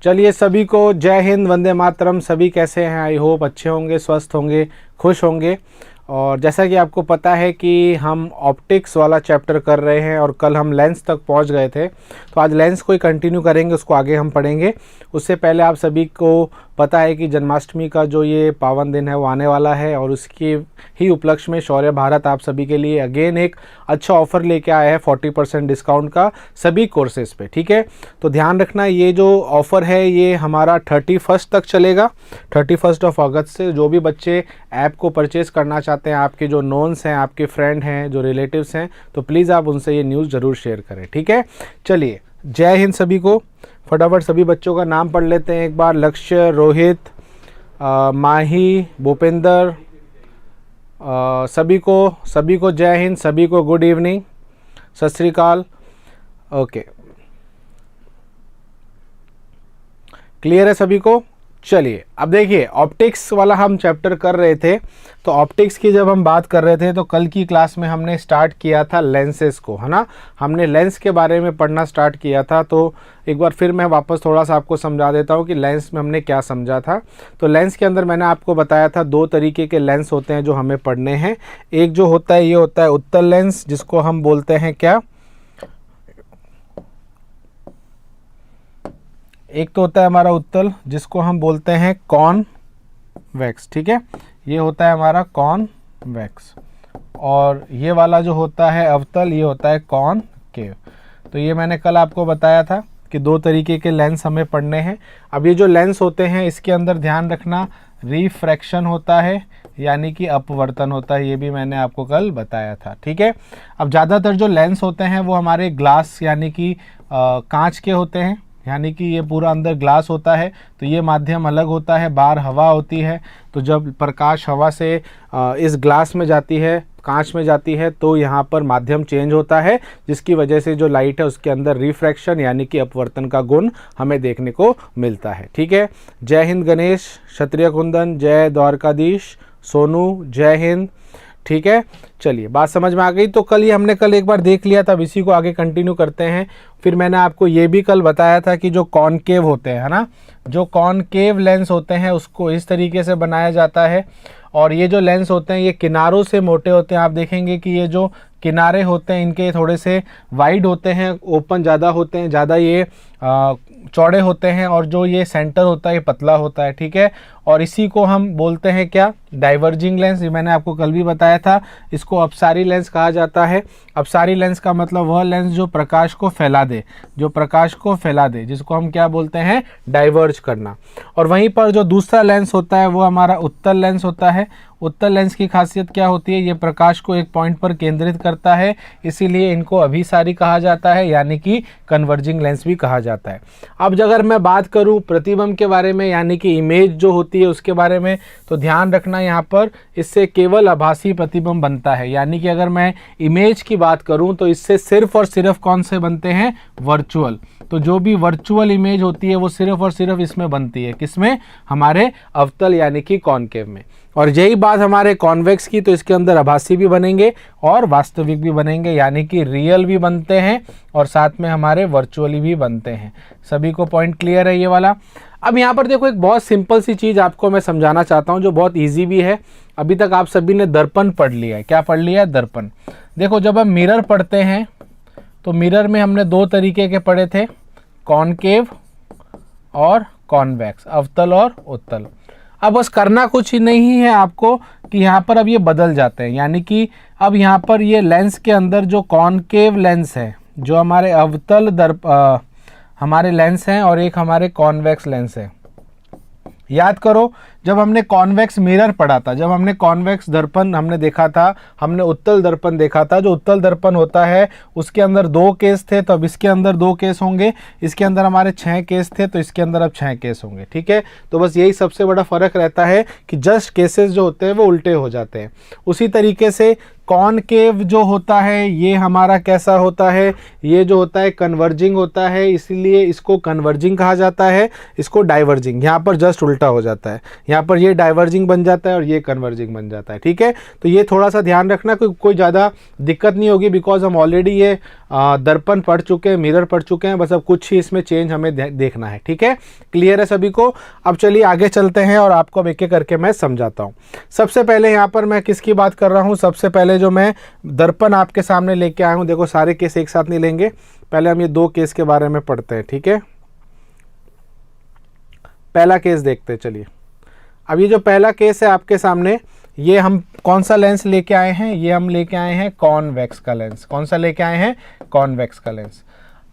चलिए सभी को जय हिंद, वंदे मातरम। सभी कैसे हैं? आई होप अच्छे होंगे, स्वस्थ होंगे, खुश होंगे। और जैसा कि आपको पता है कि हम ऑप्टिक्स वाला चैप्टर कर रहे हैं और कल हम लेंस तक पहुंच गए थे, तो आज लेंस को ही कंटिन्यू करेंगे, उसको आगे हम पढ़ेंगे। उससे पहले आप सभी को पता है कि जन्माष्टमी का जो ये पावन दिन है वो आने वाला है और उसके ही उपलक्ष्य में शौर्य भारत आप सभी के लिए अगेन एक अच्छा ऑफ़र लेके आया है 40% डिस्काउंट का सभी कोर्सेज पे। ठीक है, तो ध्यान रखना ये जो ऑफ़र है ये हमारा 31 तक चलेगा। 31 अगस्त से जो भी बच्चे ऐप को परचेज़ करना चाहते हैं, आपके जो नोन्स हैं, आपके फ्रेंड हैं, जो रिलेटिव्स हैं, तो प्लीज़ आप उनसे ये न्यूज़ ज़रूर शेयर करें। ठीक है, चलिए जय हिंद सभी को। फटाफट सभी बच्चों का नाम पढ़ लेते हैं एक बार। लक्ष्य, रोहित, माही, भूपेंद्र, सभी को जय हिंद, सभी को गुड इवनिंग, सत श्री अकाल। ओके, क्लियर है सभी को? चलिए अब देखिए, ऑप्टिक्स वाला हम चैप्टर कर रहे थे, तो ऑप्टिक्स की जब हम बात कर रहे थे तो कल की क्लास में हमने स्टार्ट किया था लेंसेज को, है ना। हमने लेंस के बारे में पढ़ना स्टार्ट किया था, तो एक बार फिर मैं वापस थोड़ा सा आपको समझा देता हूँ कि लेंस में हमने क्या समझा था। तो लेंस के अंदर मैंने आपको बताया था दो तरीके के लेंस होते हैं जो हमें पढ़ने हैं। एक जो होता है ये होता है उत्तल लेंस, जिसको हम बोलते हैं क्या, एक तो होता है हमारा उत्तल जिसको हम बोलते हैं कॉन्वेक्स। ठीक है, ये होता है हमारा कॉन्वेक्स, और ये वाला जो होता है अवतल, ये होता है कॉनकेव। तो ये मैंने कल आपको बताया था कि दो तरीके के लेंस हमें पढ़ने हैं। अब ये जो लेंस होते हैं इसके अंदर ध्यान रखना रिफ्रैक्शन होता है, यानी कि अपवर्तन होता है, ये भी मैंने आपको कल बताया था। ठीक है, अब ज़्यादातर जो लेंस होते हैं वो हमारे ग्लास यानी कि कांच के होते हैं, यानी कि ये पूरा अंदर ग्लास होता है, तो ये माध्यम अलग होता है, बाहर हवा होती है। तो जब प्रकाश हवा से इस ग्लास में जाती है, कांच में जाती है, तो यहाँ पर माध्यम चेंज होता है, जिसकी वजह से जो लाइट है उसके अंदर रिफ्रैक्शन यानी कि अपवर्तन का गुण हमें देखने को मिलता है। ठीक है, जय हिंद गणेश, क्षत्रिय कुंदन, जय द्वारकाधीश, सोनू, जय हिंद। ठीक है, चलिए बात समझ में आ गई। तो कल ये हमने कल एक बार देख लिया था, अब इसी को आगे कंटिन्यू करते हैं। फिर मैंने आपको ये भी कल बताया था कि जो कॉनकेव होते हैं, है ना, जो कॉनकेव लेंस होते हैं उसको इस तरीके से बनाया जाता है, और ये जो लेंस होते हैं ये किनारों से मोटे होते हैं। आप देखेंगे कि ये जो किनारे होते हैं इनके थोड़े से वाइड होते हैं, ओपन ज़्यादा होते हैं, ज़्यादा ये चौड़े होते हैं, और जो ये सेंटर होता है ये पतला होता है। ठीक है, और इसी को हम बोलते हैं क्या, डाइवर्जिंग लेंस। ये मैंने आपको कल भी बताया था, इसको अपसारी लेंस कहा जाता है। अपसारी लेंस का मतलब वह लेंस जो प्रकाश को फैला दे, जो प्रकाश को फैला दे, जिसको हम क्या बोलते हैं, डाइवर्ज करना। और वहीं पर जो दूसरा लेंस होता है वो हमारा उत्तल लेंस होता है। उत्तल लेंस की खासियत क्या होती है, ये प्रकाश को एक पॉइंट पर केंद्रित करता है, इसीलिए इनको अभिसारी कहा जाता है, यानी कि कन्वर्जिंग लेंस भी कहा जाता है। अब अगर मैं बात करूं प्रतिबिंब के बारे में, यानी कि इमेज जो होती है उसके बारे में, तो ध्यान रखना यहाँ पर इससे केवल आभासी प्रतिबिंब बनता है। यानी कि अगर मैं इमेज की बात करूं तो इससे सिर्फ और सिर्फ कौन से बनते हैं, वर्चुअल। तो जो भी वर्चुअल इमेज होती है वो सिर्फ और सिर्फ इसमें बनती है, किसमें, हमारे अवतल यानी कि कॉनकेव में। और यही बात हमारे कॉन्वेक्स की, तो इसके अंदर आभासी भी बनेंगे और वास्तविक भी बनेंगे, यानी कि रियल भी बनते हैं और साथ में हमारे वर्चुअली भी बनते हैं। सभी को पॉइंट क्लियर है ये वाला? अब यहाँ पर देखो एक बहुत सिंपल सी चीज़ आपको मैं समझाना चाहता हूँ जो बहुत ईजी भी है। अभी तक आप सभी ने दर्पण पढ़ लिया है। क्या पढ़ लिया है? दर्पण। देखो जब हम मिरर पढ़ते हैं तो मिरर में हमने दो तरीके के पढ़े थे, कॉनकेव और कॉन्वेक्स, अवतल और उत्तल। अब बस करना कुछ ही नहीं है आपको कि यहाँ पर अब ये बदल जाते हैं, यानी कि अब यहाँ पर ये लेंस के अंदर जो कॉनकेव लेंस है, जो हमारे अवतल हमारे लेंस हैं, और एक हमारे कॉन्वेक्स लेंस है। याद करो जब हमने कॉन्वेक्स मिरर पढ़ा था, जब हमने कॉन्वेक्स दर्पण हमने देखा था, हमने उत्तल दर्पण देखा था। जो उत्तल दर्पण होता है उसके अंदर 2 केस थे, तो अब इसके अंदर 2 केस होंगे। इसके अंदर हमारे 6 केस थे, तो इसके अंदर अब 6 केस होंगे। ठीक है, तो बस यही सबसे बड़ा फर्क रहता है कि जस्ट केसेस जो होते हैं वो उल्टे हो जाते हैं। उसी तरीके से कॉनकेव जो होता है ये हमारा कैसा होता है, ये जो होता है कन्वर्जिंग होता है, इसीलिए इसको कन्वर्जिंग कहा जाता है। इसको डाइवर्जिंग, यहाँ पर जस्ट उल्टा हो जाता है। यहाँ पर ये डाइवर्जिंग बन जाता है और ये कन्वर्जिंग बन जाता है, ठीक है। तो ये थोड़ा सा ध्यान रखना, कोई ज़्यादा दिक्कत नहीं होगी, बिकॉज हम ऑलरेडी ये दर्पण पढ़ चुके हैं, मिरर पढ़ चुके हैं, बस अब कुछ ही इसमें चेंज हमें देखना है, ठीक है। क्लियर है सभी को? अब चलिए आगे चलते हैं और आपको अब एक एक करके मैं समझाता हूँ। सबसे पहले यहाँ पर मैं किसकी बात कर रहा हूँ, सबसे पहले जो मैं दर्पण आपके सामने लेके आया हूँ, देखो सारे केस एक साथ नहीं लेंगे, पहले हम ये 2 केस के बारे में पढ़ते हैं, ठीक है। पहला केस देखते हैं, चलिए। अब ये जो पहला केस है आपके सामने, ये हम कौन सा लेंस लेके आए हैं, ये हम लेके आए हैं कॉन्वेक्स का लेंस। कौन सा लेके आए हैं? कॉन्वेक्स का लेंस।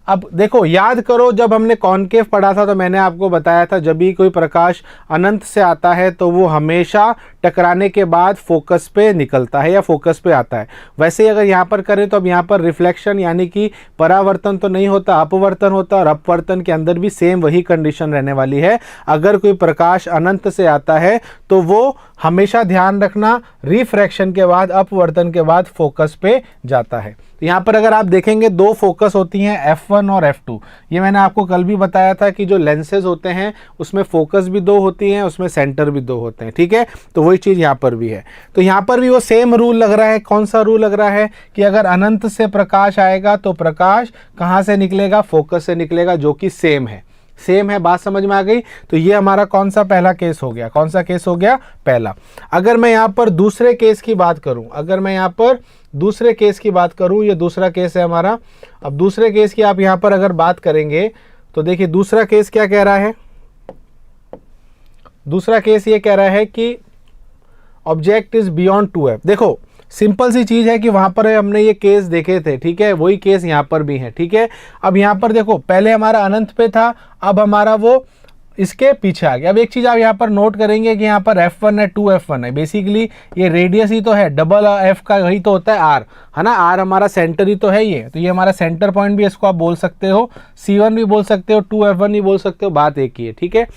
अब देखो, याद करो जब हमने कॉनकेव पढ़ा था तो मैंने आपको बताया था जब भी कोई प्रकाश अनंत से आता है तो वो हमेशा टकराने के बाद फोकस पे निकलता है या फोकस पे आता है। वैसे ही अगर यहाँ पर करें तो अब यहाँ पर रिफ्लेक्शन यानी कि परावर्तन तो नहीं होता, अपवर्तन होता, और अपवर्तन के अंदर भी सेम वही कंडीशन रहने वाली है। अगर कोई प्रकाश अनंत से आता है तो वो हमेशा ध्यान रखना रिफ्रैक्शन के बाद, अपवर्तन के बाद फोकस पे जाता है। तो यहाँ पर अगर आप देखेंगे 2 फोकस होती हैं, F1 और F2। ये मैंने आपको कल भी बताया था कि जो लेंसेज होते हैं उसमें फोकस भी 2 होती हैं, उसमें सेंटर भी 2 होते हैं, ठीक है। तो वही चीज़ यहाँ पर भी है। तो यहाँ पर भी वो सेम रूल लग रहा है। कौन सा रूल लग रहा है कि अगर अनंत से प्रकाश आएगा तो प्रकाश कहाँ से निकलेगा? फोकस से निकलेगा, जो कि सेम है। सेम है, बात समझ में आ गई? तो ये हमारा कौन सा पहला केस हो गया? कौन सा केस हो गया? पहला। अगर मैं यहाँ पर दूसरे केस की बात करूं, अगर मैं यहाँ पर दूसरे केस की बात करूं, ये दूसरा केस है हमारा। अब दूसरे केस की आप यहाँ पर अगर बात करेंगे तो देखिए दूसरा केस क्या कह रहा है। दूसरा केस ये कह रहा है कि ऑब्जेक्ट इज बियॉन्ड 2f। देखो सिंपल सी चीज़ है कि वहाँ पर हमने ये केस देखे थे, ठीक है, वही केस यहाँ पर भी है, ठीक है। अब यहाँ पर देखो, पहले हमारा अनंत पे था, अब हमारा वो इसके पीछे आ गया। अब एक चीज़ आप यहाँ पर नोट करेंगे कि यहाँ पर F1 है, 2F1 है, बेसिकली ये रेडियस ही तो है, डबल F का वही तो होता है R, है ना। R हमारा सेंटर ही तो है ये, तो ये हमारा सेंटर पॉइंट भी इसको आप बोल सकते हो, C1 भी बोल सकते हो, 2F1 भी बोल सकते हो, बात एक ही है, ठीक है।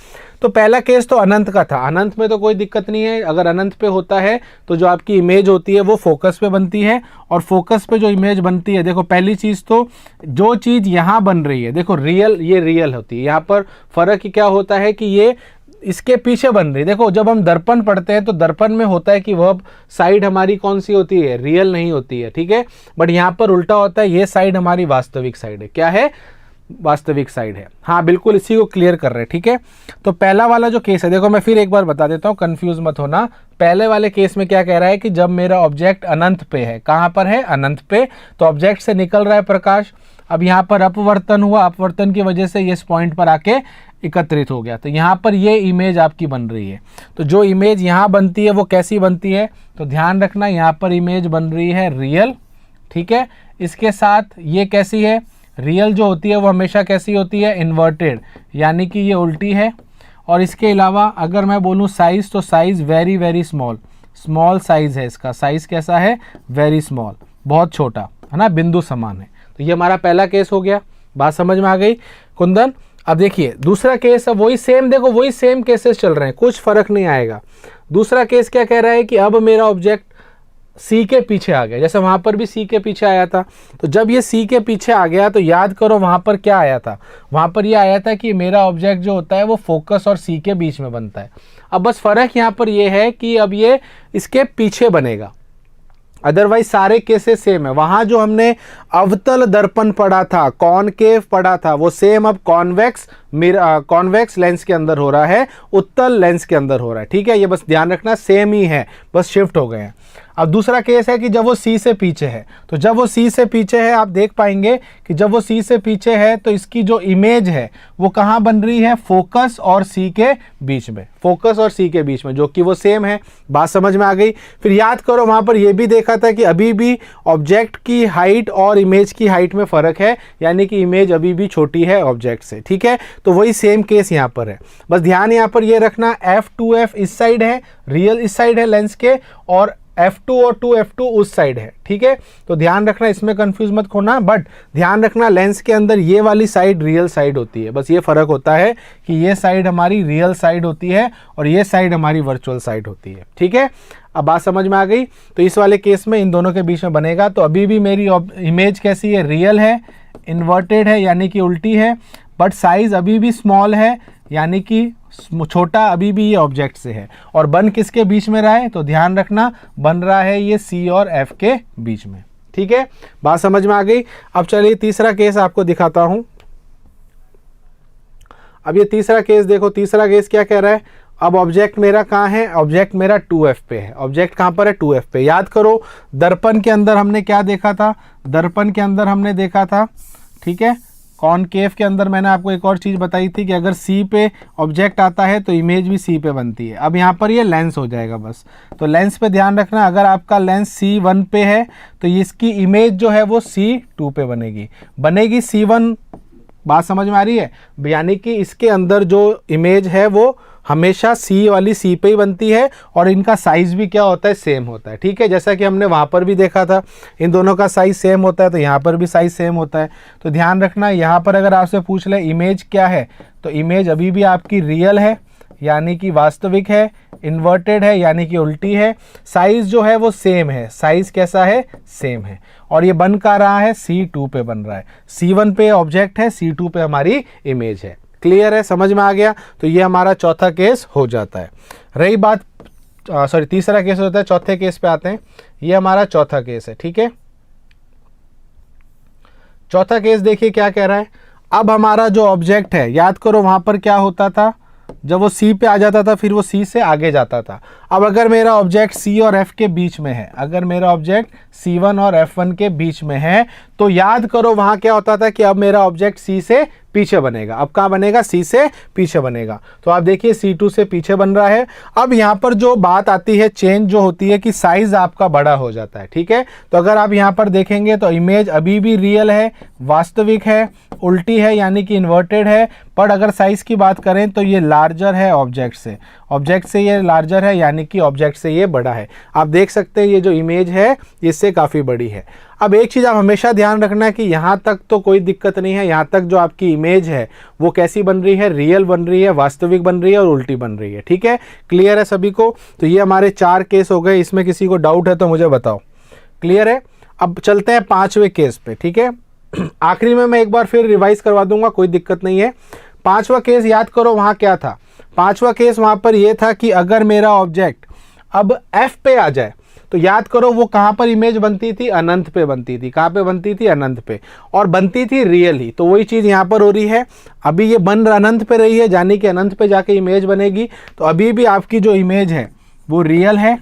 तो पहला केस तो अनंत का था, अनंत में तो कोई दिक्कत नहीं है। अगर अनंत पे होता है तो जो आपकी इमेज होती है वो फोकस पे बनती है, और फोकस पे जो इमेज बनती है, देखो पहली चीज़ तो जो चीज़ यहाँ बन रही है, देखो रियल, ये रियल होती है। यहाँ पर फ़र्क क्या होता है कि ये इसके पीछे बन रही है। देखो जब हम दर्पण पढ़ते हैं तो दर्पण में होता है कि वह साइड हमारी कौन सी होती है? रियल नहीं होती है, ठीक है। बट यहाँ पर उल्टा होता है, ये साइड हमारी वास्तविक साइड है। क्या है? वास्तविक साइड है। हाँ बिल्कुल, इसी को क्लियर कर रहे हैं, ठीक है। तो पहला वाला जो केस है, देखो मैं फिर एक बार बता देता हूँ, कंफ्यूज मत होना। पहले वाले केस में क्या कह रहा है कि जब मेरा ऑब्जेक्ट अनंत पे है, कहाँ पर है? अनंत पे, तो ऑब्जेक्ट से निकल रहा है प्रकाश। अब यहाँ पर अपवर्तन हुआ, अपवर्तन की वजह से ये इस पॉइंट पर आके एकत्रित हो गया, तो यहाँ पर ये इमेज आपकी बन रही है। तो जो इमेज यहाँ बनती है वो कैसी बनती है? तो ध्यान रखना, यहाँ पर इमेज बन रही है रियल, ठीक है। इसके साथ ये कैसी है? रियल जो होती है वो हमेशा कैसी होती है? इन्वर्टेड, यानी कि ये उल्टी है। और इसके अलावा अगर मैं बोलूँ साइज़, तो size very very small, small size है इसका। साइज़ कैसा है? वेरी स्मॉल, बहुत छोटा, है ना, बिंदु समान है। तो ये हमारा पहला केस हो गया। बात समझ में आ गई कुंदन? अब देखिए दूसरा केस, अब वही सेम, देखो वही सेम केसेस चल रहे हैं, कुछ फ़र्क नहीं आएगा। दूसरा केस क्या कह रहा है कि अब मेरा ऑब्जेक्ट सी के पीछे आ गया, जैसे वहाँ पर भी सी के पीछे आया था। तो जब ये सी के पीछे आ गया तो याद करो वहाँ पर क्या आया था? वहाँ पर ये आया था कि मेरा ऑब्जेक्ट जो होता है वो फोकस और सी के बीच में बनता है। अब बस फ़र्क यहाँ पर ये है कि अब ये इसके पीछे बनेगा, अदरवाइज सारे केसेस सेम है। वहाँ जो हमने अवतल दर्पण पढ़ा था, कॉनकेव पढ़ा था, वो सेम अब कॉन्वेक्स लेंस के अंदर हो रहा है, उत्तल लेंस के अंदर हो रहा है, ठीक है। ये बस ध्यान रखना, सेम ही है, बस शिफ्ट हो गए हैं। अब दूसरा केस है कि जब वो सी से पीछे है, तो जब वो सी से पीछे है आप देख पाएंगे कि जब वो सी से पीछे है तो इसकी जो इमेज है वो कहाँ बन रही है? फोकस और सी के बीच में, फोकस और सी के बीच में, जो कि वो सेम है। बात समझ में आ गई? फिर याद करो वहाँ पर ये भी देखा था कि अभी भी ऑब्जेक्ट की हाइट और इमेज की हाइट में फ़र्क है, यानी कि इमेज अभी भी छोटी है ऑब्जेक्ट से, ठीक है। तो वही सेम केस यहाँ पर है। बस ध्यान यहाँ पर ये रखना, F2F इस साइड है, रियल इस साइड है लेंस के, और F2 और 2F2 उस साइड है, ठीक है। तो ध्यान रखना, इसमें कंफ्यूज मत होना, बट ध्यान रखना लेंस के अंदर ये वाली साइड रियल साइड होती है। बस ये फ़र्क होता है कि ये साइड हमारी रियल साइड होती है और ये साइड हमारी वर्चुअल साइड होती है, ठीक है। अब बात समझ में आ गई? तो इस वाले केस में इन दोनों के बीच में बनेगा। तो अभी भी मेरी इमेज कैसी है? रियल है, इन्वर्टेड है, यानी कि उल्टी है, बट साइज़ अभी भी स्मॉल है, यानी कि छोटा अभी भी ये ऑब्जेक्ट से है। और बन किसके बीच में रहा है, तो ध्यान रखना बन रहा है ये C और F के बीच में। ठीक है, बात समझ में आ गई। अब चलिए तीसरा केस आपको दिखाता हूं। अब ये तीसरा केस देखो, तीसरा केस क्या कह रहा है, अब ऑब्जेक्ट मेरा कहाँ है, ऑब्जेक्ट मेरा 2F पे है। ऑब्जेक्ट कहाँ पर है, 2F पे। याद करो दर्पण के अंदर हमने क्या देखा था, दर्पण के अंदर हमने देखा था, ठीक है, कॉनकेव के अंदर मैंने आपको एक और चीज़ बताई थी कि अगर C पे ऑब्जेक्ट आता है तो इमेज भी C पे बनती है। अब यहाँ पर ये लेंस हो जाएगा बस, तो लेंस पे ध्यान रखना, अगर आपका लेंस C1 पे है तो इसकी इमेज जो है वो C2 पे बनेगी C1। बात समझ में आ रही है, यानी कि इसके अंदर जो इमेज है वो हमेशा C वाली C पे ही बनती है और इनका साइज़ भी क्या होता है, सेम होता है। ठीक है, जैसा कि हमने वहाँ पर भी देखा था, इन दोनों का साइज़ सेम होता है, तो यहाँ पर भी साइज़ सेम होता है। तो ध्यान रखना, यहाँ पर अगर आपसे पूछ ले इमेज क्या है, तो इमेज अभी भी आपकी रियल है यानी कि वास्तविक है, इन्वर्टेड है यानी कि उल्टी है, साइज़ जो है वो सेम है, साइज़ कैसा है, सेम है। और ये बन का रहा है C2 पे बन रहा है, C1 पे ऑब्जेक्ट है, C2 पे हमारी इमेज है। क्लियर है, समझ में आ गया। तो ये हमारा चौथा केस हो जाता है। रही बात तीसरा केस होता है, चौथे केस पे आते हैं। ये हमारा चौथा केस है। ठीक है, चौथा केस देखिए क्या कह रहा है। अब हमारा जो ऑब्जेक्ट है, याद करो वहां पर क्या होता था, जब वो C पे आ जाता था फिर वो C से आगे जाता था। अब अगर मेरा ऑब्जेक्ट C और F के बीच में है, अगर मेरा ऑब्जेक्ट C1 और F1 के बीच में है, तो याद करो वहां क्या होता था कि अब मेरा ऑब्जेक्ट C से पीछे बनेगा। अब कहाँ बनेगा, C से पीछे बनेगा। तो आप देखिए C2 से पीछे बन रहा है। अब यहाँ पर जो बात आती है, चेंज जो होती है कि साइज आपका बड़ा हो जाता है। ठीक है, तो अगर आप यहाँ पर देखेंगे तो इमेज अभी भी रियल है, वास्तविक है, उल्टी है यानी कि इन्वर्टेड है, पर अगर साइज की बात करें तो ये लार्जर है ऑब्जेक्ट से, ऑब्जेक्ट से ये लार्जर है यानी कि ऑब्जेक्ट से ये बड़ा है। आप देख सकते हैं ये जो इमेज है इससे काफ़ी बड़ी है। अब एक चीज़ आप हमेशा ध्यान रखना है कि यहाँ तक तो कोई दिक्कत नहीं है, यहाँ तक जो आपकी इमेज है वो कैसी बन रही है, रियल बन रही है, वास्तविक बन रही है और उल्टी बन रही है। ठीक है, क्लियर है सभी को। तो ये हमारे 4 केस हो गए, इसमें किसी को डाउट है तो मुझे बताओ। क्लियर है, अब चलते हैं 5वें केस पे। ठीक है, आखिरी में मैं एक बार फिर रिवाइज करवा दूंगा, कोई दिक्कत नहीं है। 5वां केस याद करो वहाँ क्या था, 5वां केस वहाँ पर यह था कि अगर मेरा ऑब्जेक्ट अब F पे आ जाए तो याद करो वो कहाँ पर इमेज बनती थी, अनंत पे बनती थी। कहाँ पे बनती थी, अनंत पे, और बनती थी रियल ही। तो वही चीज़ यहाँ पर हो रही है, अभी ये बन अनंत पे रही है, यानी कि अनंत पे जाके इमेज बनेगी। तो अभी भी आपकी जो इमेज है वो रियल है।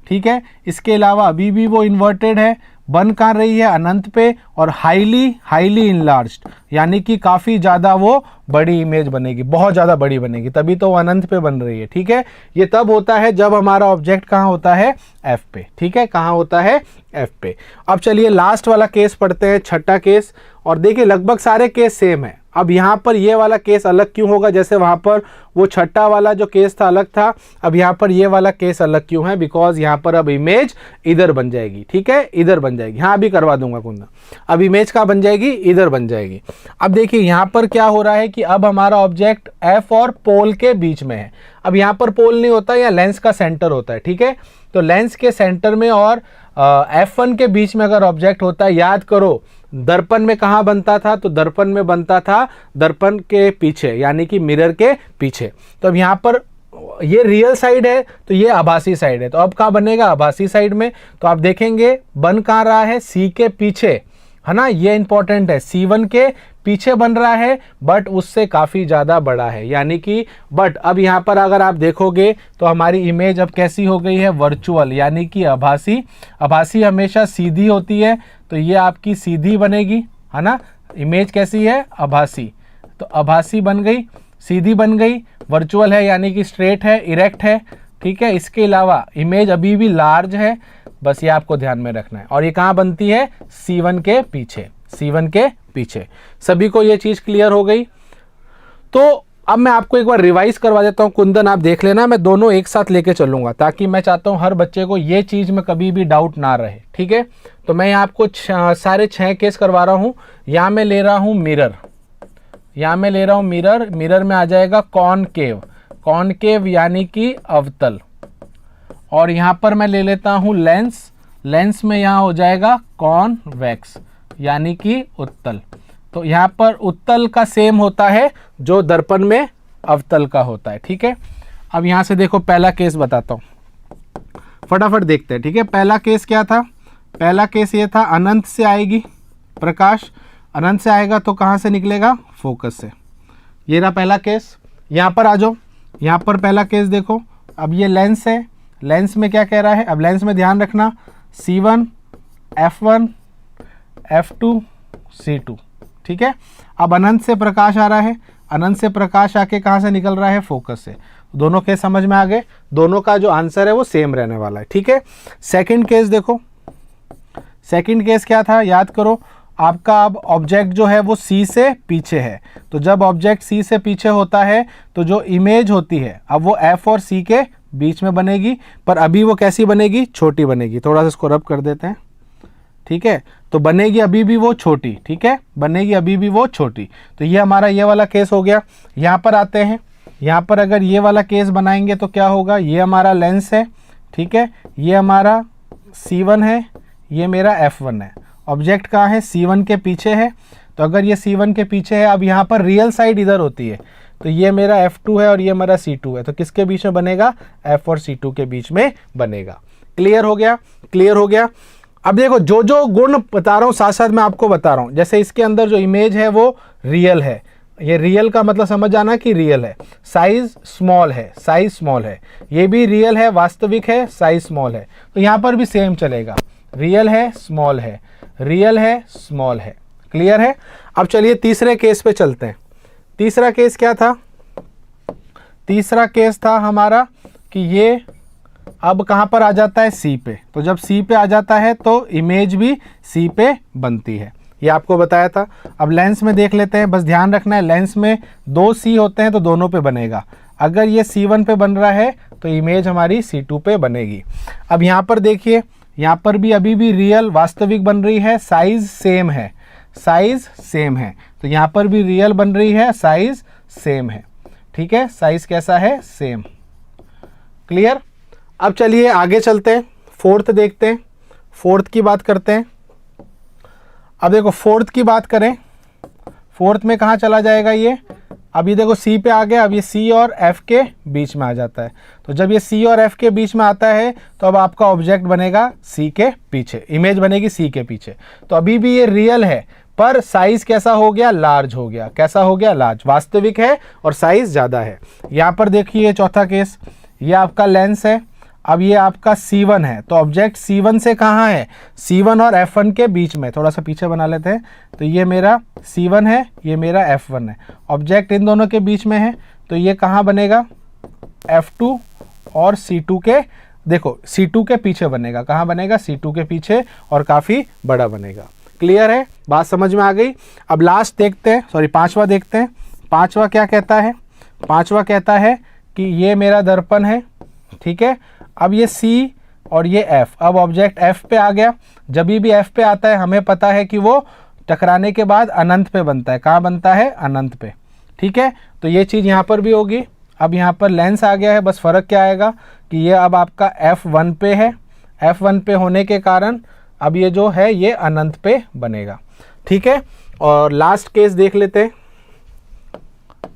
ठीक है, इसके अलावा अभी भी वो इन्वर्टेड है, बन कहाँ रही है, अनंत पे, और हाईली इनलार्ज्ड यानी कि काफ़ी ज़्यादा वो बड़ी इमेज बनेगी, बहुत ज़्यादा बड़ी बनेगी, तभी तो वो अनंत पे बन रही है। ठीक है, ये तब होता है जब हमारा ऑब्जेक्ट कहाँ होता है, F पे। ठीक है, कहाँ होता है, F पे। अब चलिए लास्ट वाला केस पढ़ते हैं, छठा केस। और देखिए लगभग सारे केस सेम है। अब यहाँ पर ये वाला केस अलग क्यों होगा, जैसे वहाँ पर वो छठा वाला जो केस था अलग था, अब यहाँ पर ये वाला केस अलग क्यों है, बिकॉज यहाँ पर अब इमेज इधर बन जाएगी। ठीक है, इधर बन जाएगी। हाँ अभी करवा दूंगा कुंदन, अब इमेज कहाँ बन जाएगी, इधर बन जाएगी। अब देखिए यहाँ पर क्या हो रहा है कि अब हमारा ऑब्जेक्ट F और पोल के बीच में है। अब यहाँ पर पोल नहीं होता, या लेंस का सेंटर होता है। ठीक है, तो लेंस के सेंटर में और F1 के बीच में अगर ऑब्जेक्ट होता है, याद करो दर्पण में कहाँ बनता था, तो दर्पण में बनता था दर्पण के पीछे यानी कि मिरर के पीछे। तो अब यहाँ पर ये रियल साइड है तो ये आभासी साइड है, तो अब कहाँ बनेगा, आभासी साइड में। तो आप देखेंगे बन कहाँ रहा है, C के पीछे, है ना, ये इंपॉर्टेंट है, C1 के पीछे बन रहा है, बट उससे काफ़ी ज़्यादा बड़ा है यानी कि बट। अब यहाँ पर अगर आप देखोगे तो हमारी इमेज अब कैसी हो गई है, वर्चुअल यानी कि आभासी। आभासी हमेशा सीधी होती है, तो ये आपकी सीधी बनेगी, है ना, इमेज कैसी है, आभासी। तो आभासी बन गई, सीधी बन गई, वर्चुअल है यानी कि स्ट्रेट है, इरेक्ट है। ठीक है, इसके अलावा इमेज अभी भी लार्ज है, बस ये आपको ध्यान में रखना है। और ये कहाँ बनती है, C1 के पीछे, C1 के पीछे। सभी को ये चीज़ क्लियर हो गई। तो अब मैं आपको एक बार रिवाइज करवा देता हूँ, कुंदन आप देख लेना, मैं दोनों एक साथ लेके चलूँगा ताकि मैं चाहता हूँ हर बच्चे को ये चीज़ में कभी भी डाउट ना रहे। ठीक है, तो मैं यहाँ आपको सारे 6 केस करवा रहा हूँ। यहाँ मैं ले रहा हूँ मिरर, यहाँ मैं ले रहा हूँ मिरर, मिरर में आ जाएगा कॉनकेव, कॉनकेव यानी कि अवतल। और यहाँ पर मैं ले लेता हूँ लेंस, लेंस में यहाँ हो जाएगा कॉन्वेक्स यानी कि उत्तल। तो यहाँ पर उत्तल का सेम होता है जो दर्पण में अवतल का होता है। ठीक है, अब यहाँ से देखो पहला केस बताता हूँ, फटाफट देखते हैं। ठीक है, पहला केस क्या था? पहला केस ये था अनंत से आएगी प्रकाश, अनंत से आएगा तो कहाँ से निकलेगा? फोकस से। ये रहा पहला केस। यहाँ पर आ जाओ, यहाँ पर पहला केस देखो। अब ये लेंस है, लेंस में क्या कह रहा है? अब लेंस में ध्यान रखना C1 F1 F2 C2। ठीक है, अब अनंत से प्रकाश आ रहा है, अनंत से प्रकाश आके कहाँ से निकल रहा है? फोकस से। दोनों केस समझ में आ गए, दोनों का जो आंसर है वो सेम रहने वाला है। ठीक है, सेकंड केस देखो, सेकंड केस क्या था? याद करो, आपका अब ऑब्जेक्ट जो है वो C से पीछे है, तो जब ऑब्जेक्ट C से पीछे होता है तो जो इमेज होती है अब वो F और C के बीच में बनेगी, पर अभी वो कैसी बनेगी? छोटी बनेगी। थोड़ा सा इसको रब कर देते हैं। ठीक है, तो बनेगी अभी भी वो छोटी। ठीक है, बनेगी अभी भी वो छोटी। तो ये हमारा ये वाला केस हो गया। यहाँ पर आते हैं, यहाँ पर अगर ये वाला केस बनाएंगे तो क्या होगा? ये हमारा लेंस है, ठीक है, ये हमारा C1 है, ये मेरा F1 है। ऑब्जेक्ट कहाँ है? C1 के पीछे है, तो अगर ये C1 के पीछे है, अब यहाँ पर रियल साइड इधर होती है, तो ये मेरा F2 है और ये मेरा C2 है, तो किसके बीच में बनेगा? F और C2 के बीच में बनेगा। क्लियर हो गया? क्लियर हो गया। अब देखो जो जो गुण बता रहा हूँ साथ साथ मैं आपको बता रहा हूँ। जैसे इसके अंदर जो इमेज है वो रियल है, ये रियल का मतलब समझ जाना कि रियल है, साइज स्मॉल है, साइज स्मॉल है, ये भी रियल है, वास्तविक है, साइज स्मॉल है, तो यहाँ पर भी सेम चलेगा, रियल है स्मॉल है, रियल है स्मॉल है। क्लियर है? अब चलिए तीसरे केस पे चलते हैं। तीसरा केस क्या था? तीसरा केस था हमारा कि ये अब कहाँ पर आ जाता है? C पे। तो जब C पे आ जाता है तो इमेज भी C पे बनती है, ये आपको बताया था। अब लेंस में देख लेते हैं, बस ध्यान रखना है लेंस में 2 C होते हैं तो दोनों पे बनेगा। अगर ये C1 पे बन रहा है तो इमेज हमारी C2 पे बनेगी। अब यहाँ पर देखिए, यहाँ पर भी अभी भी रियल वास्तविक बन रही है, साइज सेम है, साइज सेम है, तो यहाँ पर भी रियल बन रही है, साइज सेम है। ठीक है, साइज कैसा है? सेम। क्लियर? अब चलिए आगे चलते हैं, फोर्थ देखते हैं, फोर्थ की बात करते हैं। अब देखो फोर्थ की बात करें, फोर्थ में कहाँ चला जाएगा ये? अब ये देखो C पे आ गया, अब ये C और F के बीच में आ जाता है, तो जब ये C और F के बीच में आता है तो अब आपका ऑब्जेक्ट बनेगा C के पीछे, इमेज बनेगी C के पीछे। तो अभी भी ये रियल है पर साइज कैसा हो गया? लार्ज हो गया। कैसा हो गया? लार्ज। वास्तविक है और साइज ज़्यादा है। यहाँ पर देखिए चौथा केस, ये आपका लेंस है, अब ये आपका C1 है, तो ऑब्जेक्ट C1 से कहाँ है? C1 और F1 के बीच में। थोड़ा सा पीछे बना लेते हैं, तो ये मेरा C1 है, ये मेरा F1 है, ऑब्जेक्ट इन दोनों के बीच में है, तो ये कहाँ बनेगा? F2 और C2 के, देखो C2 के पीछे बनेगा। कहाँ बनेगा? C2 के पीछे, और काफ़ी बड़ा बनेगा। क्लियर है? बात समझ में आ गई? अब लास्ट देखते हैं, सॉरी पांचवा देखते हैं। पांचवा क्या कहता है? पांचवा कहता है कि ये मेरा दर्पण है, ठीक है, अब ये C और ये F, अब ऑब्जेक्ट F पे आ गया। जब भी F पे आता है हमें पता है कि वो टकराने के बाद अनंत पे बनता है। कहाँ बनता है? अनंत पे। ठीक है, तो ये चीज़ यहाँ पर भी होगी। अब यहाँ पर लेंस आ गया है, बस फ़र्क क्या आएगा कि ये अब आपका F1 पे है, F1 पे होने के कारण अब ये जो है ये अनंत पे बनेगा। ठीक है, और लास्ट केस देख लेते हैं।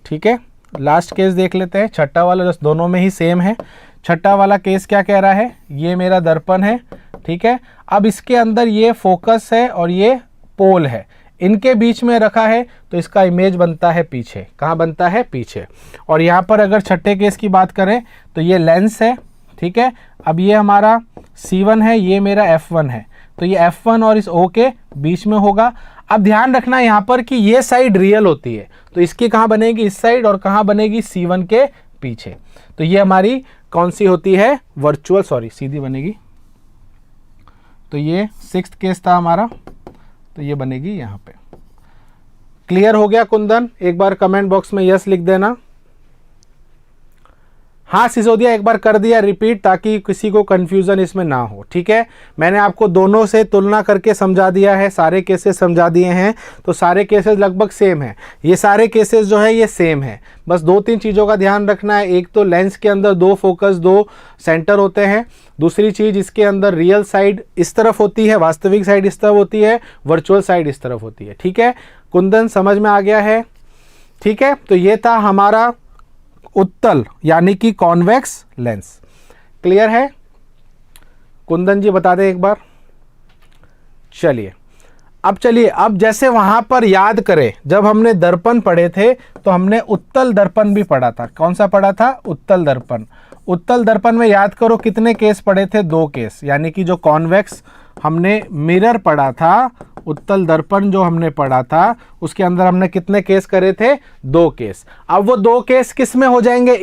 ठीक है, लास्ट केस देख लेते हैं, छठा वाला, जो दोनों में ही सेम है। छठा वाला केस क्या कह रहा है? ये मेरा दर्पण है, ठीक है, अब इसके अंदर ये फोकस है और ये पोल है, इनके बीच में रखा है, तो इसका इमेज बनता है पीछे। कहाँ बनता है? पीछे। और यहाँ पर अगर छठे केस की बात करें तो ये लेंस है, ठीक है, अब ये हमारा C1 है, ये मेरा F1 है, तो ये F1 और इस O के बीच में होगा। अब ध्यान रखना यहाँ पर कि ये साइड रियल होती है, तो इसकी कहाँ बनेगी? इस साइड, और कहाँ बनेगी? C1 के पीछे। तो ये हमारी कौन सी होती है? वर्चुअल, सॉरी सीधी बनेगी। तो ये सिक्स्थ केस था हमारा, तो ये बनेगी यहाँ पे। क्लियर हो गया कुंदन? एक बार कमेंट बॉक्स में यस लिख देना। हाँ सिसोदिया, एक बार कर दिया रिपीट, ताकि किसी को कंफ्यूजन इसमें ना हो। ठीक है, मैंने आपको दोनों से तुलना करके समझा दिया है, सारे केसेस समझा दिए हैं, तो सारे केसेस लगभग सेम है। ये सारे केसेस जो है ये सेम है, बस 2-3 चीज़ों का ध्यान रखना है। एक तो लेंस के अंदर 2 फोकस 2 सेंटर होते हैं। दूसरी चीज़, इसके अंदर रियल साइड इस तरफ होती है, वास्तविक साइड इस तरफ होती है, वर्चुअल साइड इस तरफ होती है। ठीक है कुंदन, समझ में आ गया है? ठीक है, तो ये था हमारा उत्तल यानी कि कॉन्वेक्स लेंस। क्लियर है? कुंदन जी बता दें एक बार। चलिए अब जैसे वहां पर याद करें, जब हमने दर्पण पढ़े थे तो हमने उत्तल दर्पण भी पढ़ा था। कौन सा पढ़ा था? उत्तल दर्पण। उत्तल दर्पण में याद करो कितने केस पढ़े थे? 2 केस। यानी कि जो कॉन्वेक्स हमने मिरर पढ़ा था, उत्तल दर्पण जो हमने पढ़ा था उसके अंदर हमने कितने केस करे थे? 2 केस। अब वो 2 केस किस में हो जाएंगे?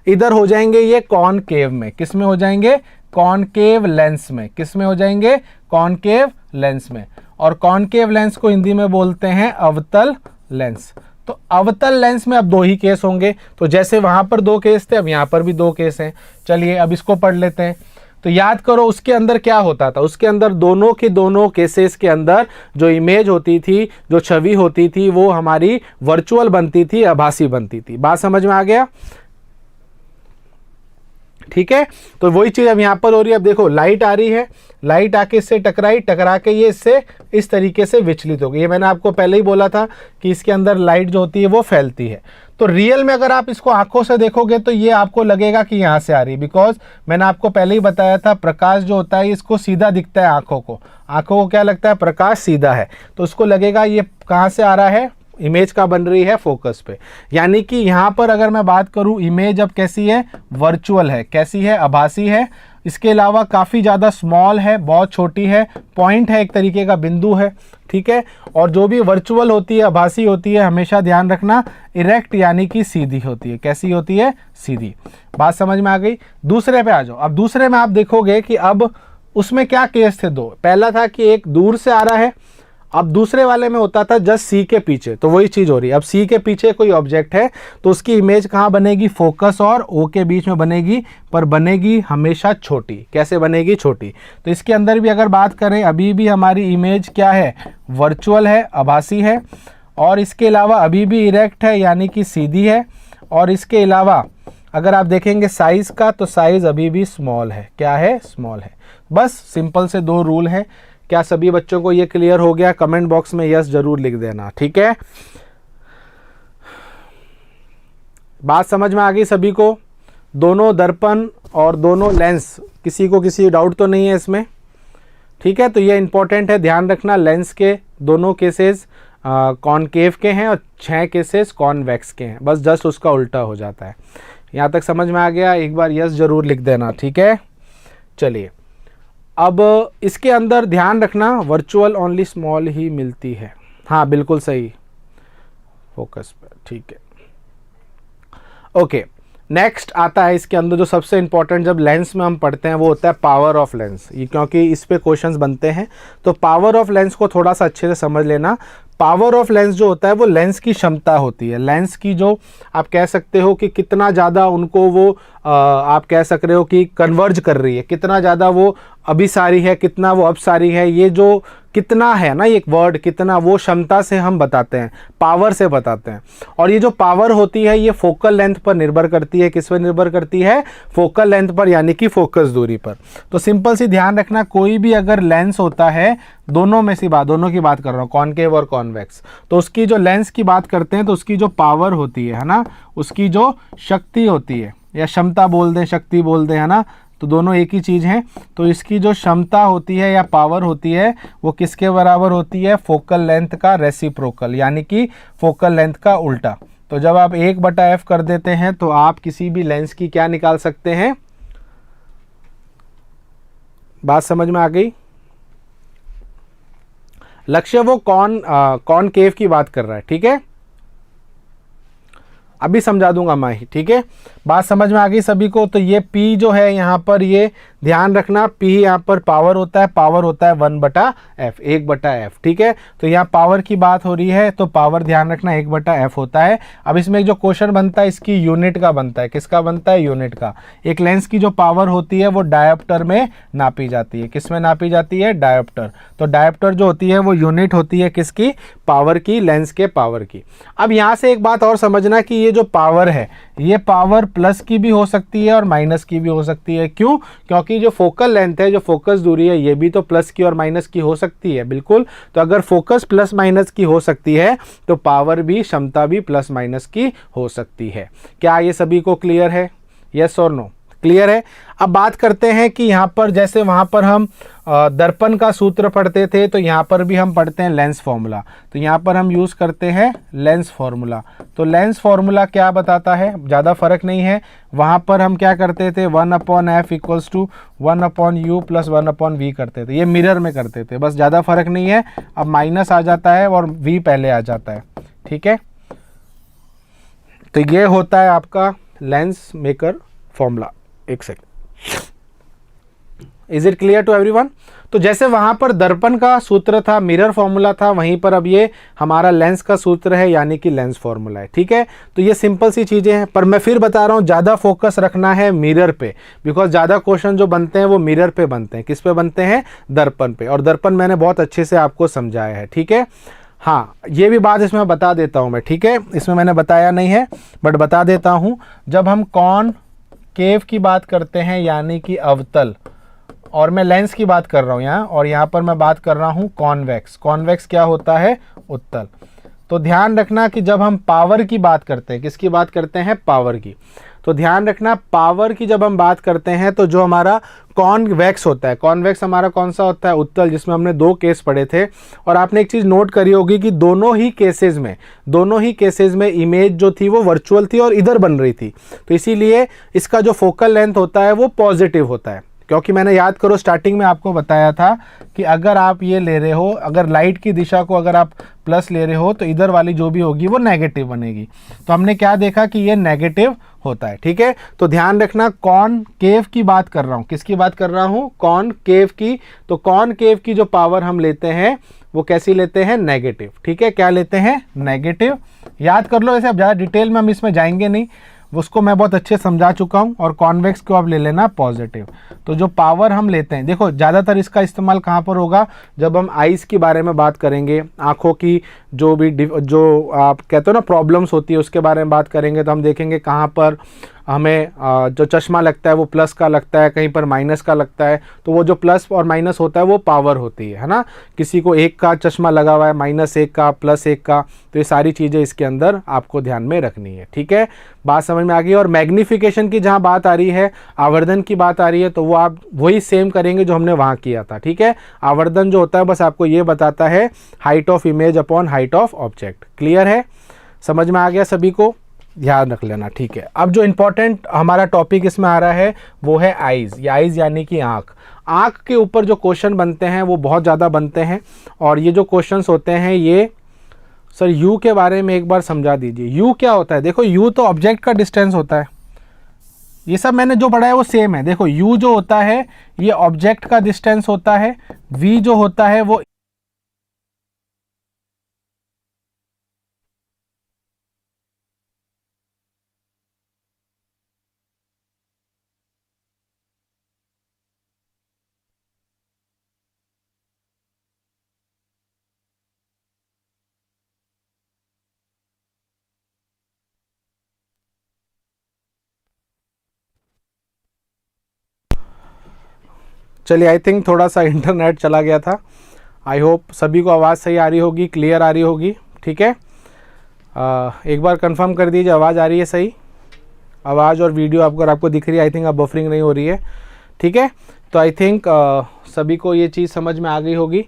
इधर हो जाएंगे ये कॉनकेव में। किस में हो जाएंगे? कॉनकेव लेंस में। किस में हो जाएंगे? कॉनकेव लेंस में। और कॉनकेव लेंस को हिंदी में बोलते हैं अवतल लेंस। तो अवतल लेंस में अब 2 ही केस होंगे। तो जैसे वहां पर 2 केस थे, अब यहां पर भी 2 केस हैं। चलिए अब इसको पढ़ लेते हैं। तो याद करो उसके अंदर क्या होता था? उसके अंदर दोनों के दोनों केसेस के अंदर जो इमेज होती थी, जो छवि होती थी, वो हमारी वर्चुअल बनती थी, आभासी बनती थी। बात समझ में आ गया? ठीक है, तो वही चीज अब यहां पर हो रही है। अब देखो लाइट आ रही है, लाइट आके इससे टकरा के ये इससे इस तरीके से विचलित हो गई। ये मैंने आपको पहले ही बोला था कि इसके अंदर लाइट जो होती है वो फैलती है। तो रियल में अगर आप इसको आंखों से देखोगे तो ये आपको लगेगा कि यहाँ से आ रही है, बिकॉज मैंने आपको पहले ही बताया था प्रकाश जो होता है इसको सीधा दिखता है आंखों को क्या लगता है? प्रकाश सीधा है, तो उसको लगेगा ये कहाँ से आ रहा है? इमेज का बन रही है फोकस पे। यानी कि यहाँ पर अगर मैं बात करूँ, इमेज अब कैसी है? वर्चुअल है। कैसी है? आभासी है। इसके अलावा काफ़ी ज़्यादा स्मॉल है, बहुत छोटी है, पॉइंट है, एक तरीके का बिंदु है। ठीक है, और जो भी वर्चुअल होती है, आभासी होती है, हमेशा ध्यान रखना इरेक्ट यानी कि सीधी होती है। कैसी होती है? सीधी। बात समझ में आ गई? दूसरे पे आ जाओ। अब दूसरे में आप देखोगे कि अब उसमें क्या केस थे? 2। पहला था कि एक दूर से आ रहा है, अब दूसरे वाले में होता था जस्ट सी के पीछे। तो वही चीज हो रही है। अब सी के पीछे कोई ऑब्जेक्ट है तो उसकी इमेज कहाँ बनेगी? फोकस और ओ के बीच में बनेगी, पर बनेगी हमेशा छोटी। कैसे बनेगी? छोटी। तो इसके अंदर भी अगर बात करें, अभी भी हमारी इमेज क्या है? वर्चुअल है, आभासी है, और इसके अलावा अभी भी इरेक्ट है यानी कि सीधी है। और इसके अलावा अगर आप देखेंगे साइज का, तो साइज अभी भी स्मॉल है। क्या है? स्मॉल है। बस सिंपल से 2 रूल हैं। क्या सभी बच्चों को ये क्लियर हो गया? कमेंट बॉक्स में यस जरूर लिख देना। ठीक है, बात समझ में आ गई सभी को? दोनों दर्पण और दोनों लेंस, किसी को किसी डाउट तो नहीं है इसमें? ठीक है, तो ये इंपॉर्टेंट है, ध्यान रखना। लेंस के दोनों केसेस कॉनकेव के हैं और 6 केसेस कॉन्वेक्स के हैं। बस जस्ट उसका उल्टा हो जाता है। यहाँ तक समझ में आ गया? एक बार यस जरूर लिख देना। ठीक है, चलिए अब इसके अंदर ध्यान रखना वर्चुअल ओनली स्मॉल ही मिलती है। हाँ बिल्कुल सही, फोकस पर। ठीक है, ओके। नेक्स्ट आता है इसके अंदर जो सबसे इंपॉर्टेंट जब लेंस में हम पढ़ते हैं वो होता है पावर ऑफ लेंस। ये क्योंकि इस पे क्वेश्चंस बनते हैं, तो पावर ऑफ लेंस को थोड़ा सा अच्छे से समझ लेना। पावर ऑफ लेंस जो होता है वो लेंस की क्षमता होती है। लेंस की जो आप कह सकते हो कि कितना ज़्यादा उनको वो आप कह सक रहे हो कि कन्वर्ज कर रही है, कितना ज़्यादा वो अभिसारी है, कितना वो अपसारी है। ये जो कितना है ना, एक वर्ड कितना, वो क्षमता से हम बताते हैं, पावर से बताते हैं। और ये जो पावर होती है ये फोकल लेंथ पर निर्भर करती है। किस पर निर्भर करती है? फोकल लेंथ पर, यानी कि फोकस दूरी पर। तो सिंपल सी ध्यान रखना, कोई भी अगर लेंस होता है, दोनों में से दोनों की बात कर रहा हूँ, कॉनकेव और कॉन्वेक्स, तो उसकी जो लेंस की बात करते हैं तो उसकी जो पावर होती है ना, उसकी जो शक्ति होती है, या क्षमता बोल दें, शक्ति बोल दें, है ना, तो दोनों एक ही चीज़ हैं। तो इसकी जो क्षमता होती है या पावर होती है वो किसके बराबर होती है? फोकल लेंथ का रेसिप्रोकल, यानी कि फोकल लेंथ का उल्टा। तो जब आप 1/f कर देते हैं तो आप किसी भी लेंस की क्या निकाल सकते हैं? बात समझ में आ गई? लक्ष्य वो कॉनकेव की बात कर रहा है। ठीक है, अभी समझा दूंगा मैं ही। ठीक है, बात समझ में आ गई सभी को? तो ये P जो है यहाँ पर, ये ध्यान रखना, P यहाँ पर पावर होता है, पावर होता है 1/f, 1/f। ठीक है, तो यहाँ पावर की बात हो रही है तो पावर ध्यान रखना 1/f होता है। अब इसमें जो क्वेश्चन बनता है इसकी यूनिट का बनता है। किसका बनता है? यूनिट का। एक लेंस की जो पावर होती है वो डायोप्टर में नापी जाती है। किस में नापी जाती है? डायोप्टर। तो डायोप्टर जो होती है वो यूनिट होती है किसकी? पावर की, लेंस के पावर की। अब यहाँ से एक बात और समझना कि ये ये जो पावर है ये पावर प्लस की भी हो सकती है और माइनस की भी हो सकती है। क्यों? क्योंकि जो फोकल लेंथ है, जो फोकस दूरी है, ये भी तो प्लस की और माइनस की हो सकती है। बिल्कुल। तो अगर फोकस प्लस माइनस की हो सकती है तो पावर भी, क्षमता भी प्लस माइनस की हो सकती है। क्या ये सभी को क्लियर है? यस और नो? क्लियर है। अब बात करते हैं कि यहाँ पर जैसे वहाँ पर हम दर्पण का सूत्र पढ़ते थे, तो यहाँ पर भी हम पढ़ते हैं लेंस फॉर्मूला। तो यहाँ पर हम यूज़ करते हैं लेंस फॉर्मूला। तो लेंस फॉर्मूला क्या बताता है? ज़्यादा फर्क नहीं है। वहाँ पर हम क्या करते थे? 1/f equals to 1/u plus 1/v करते थे। ये मिरर में करते थे, बस ज़्यादा फर्क नहीं है। अब माइनस आ जाता है और v पहले आ जाता है। ठीक है, तो ये होता है आपका लेंस मेकर फॉर्मूला। एक second, is it clear to everyone? तो जैसे वहां पर दर्पण का सूत्र था, मिरर फॉर्मूला था, वहीं पर अब ये हमारा लेंस का सूत्र है, यानी कि लेंस फॉर्मूला है। ठीक है, तो ये सिंपल सी चीजें हैं, पर मैं फिर बता रहा हूं ज़्यादा फोकस रखना है मिरर पे, बिकॉज ज़्यादा क्वेश्चन जो बनते हैं वो मिरर पे बनते हैं। किस पे बनते हैं? दर्पण पे। और दर्पण मैंने बहुत अच्छे से आपको समझाया है। ठीक है, हाँ, ये भी बात इसमें बता देता हूँ मैं। ठीक है, इसमें मैंने बताया नहीं है बट बता देता हूँ। जब हम कॉनकेव की बात करते हैं यानी कि अवतल, और मैं लेंस की बात कर रहा हूँ यहाँ, और यहाँ पर मैं बात कर रहा हूँ कॉन्वेक्स। कॉन्वेक्स क्या होता है? उत्तल। तो ध्यान रखना कि जब हम पावर की बात करते हैं, किसकी बात करते हैं? पावर की। तो ध्यान रखना, पावर की जब हम बात करते हैं तो जो हमारा कॉन्वेक्स होता है, कॉन्वेक्स हमारा कौन सा होता है? उत्तल, जिसमें हमने 2 केस पढ़े थे। और आपने एक चीज़ नोट करी होगी कि दोनों ही केसेस में इमेज जो थी वो वर्चुअल थी और इधर बन रही थी। तो इसीलिए इसका जो फोकल लेंथ होता है वो पॉजिटिव होता है, क्योंकि मैंने याद करो स्टार्टिंग में आपको बताया था कि अगर आप ये ले रहे हो, अगर लाइट की दिशा को अगर आप प्लस ले रहे हो तो इधर वाली जो भी होगी वो नेगेटिव बनेगी। तो हमने क्या देखा कि ये नेगेटिव होता है। ठीक है, तो ध्यान रखना, कॉनकेव की बात कर रहा हूँ। किसकी बात कर रहा हूँ? कॉनकेव की। तो कॉनकेव की जो पावर हम लेते हैं वो कैसी लेते हैं? नेगेटिव। ठीक है, क्या लेते हैं? नेगेटिव। याद कर लो, ऐसे अब ज़्यादा डिटेल में हम इसमें जाएंगे नहीं, उसको मैं बहुत अच्छे समझा चुका हूँ। और कॉन्वेक्स को आप ले लेना पॉजिटिव। तो जो पावर हम लेते हैं, देखो ज़्यादातर इसका इस्तेमाल कहाँ पर होगा? जब हम आइज़ के बारे में बात करेंगे, आँखों की जो आप कहते हो ना प्रॉब्लम्स होती है, उसके बारे में बात करेंगे, तो हम देखेंगे कहाँ पर हमें जो चश्मा लगता है वो प्लस का लगता है, कहीं पर माइनस का लगता है। तो वो जो प्लस और माइनस होता है वो पावर होती है ना। किसी को 1 का चश्मा लगा हुआ है, -1 का, +1 का, तो ये सारी चीज़ें इसके अंदर आपको ध्यान में रखनी है। ठीक है, बात समझ में आ गई? और मैग्नीफिकेशन की जहाँ बात आ रही है, आवर्धन की बात आ रही है, तो वो आप वही सेम करेंगे जो हमने वहाँ किया था। ठीक है, आवर्धन जो होता है बस आपको ये बताता है height of image upon height of object. Clear है? समझ में आ गया सभी को? ध्यान रख लेना। ठीक है, अब जो इंपॉर्टेंट हमारा टॉपिक इसमें आ रहा है वो है आइज़। या आइज़ यानी कि आँख। आँख के ऊपर जो क्वेश्चन बनते हैं वो बहुत ज़्यादा बनते हैं। और ये जो क्वेश्चंस होते हैं ये, सर यू के बारे में एक बार समझा दीजिए। यू क्या होता है? देखो यू तो ऑब्जेक्ट का डिस्टेंस होता है, ये सब मैंने जो पढ़ा है वो सेम है। देखो यू जो होता है ये ऑब्जेक्ट का डिस्टेंस होता है, वी जो होता है वो चलिए, आई थिंक थोड़ा सा इंटरनेट चला गया था। आई होप सभी को आवाज़ सही आ रही होगी, क्लियर आ रही होगी। ठीक है, एक बार कंफर्म कर दीजिए आवाज़ आ रही है सही? आवाज़ और वीडियो आपको दिख रही है? आई थिंक अब बफरिंग नहीं हो रही है। ठीक है, तो आई थिंक सभी को ये चीज़ समझ में आ गई होगी।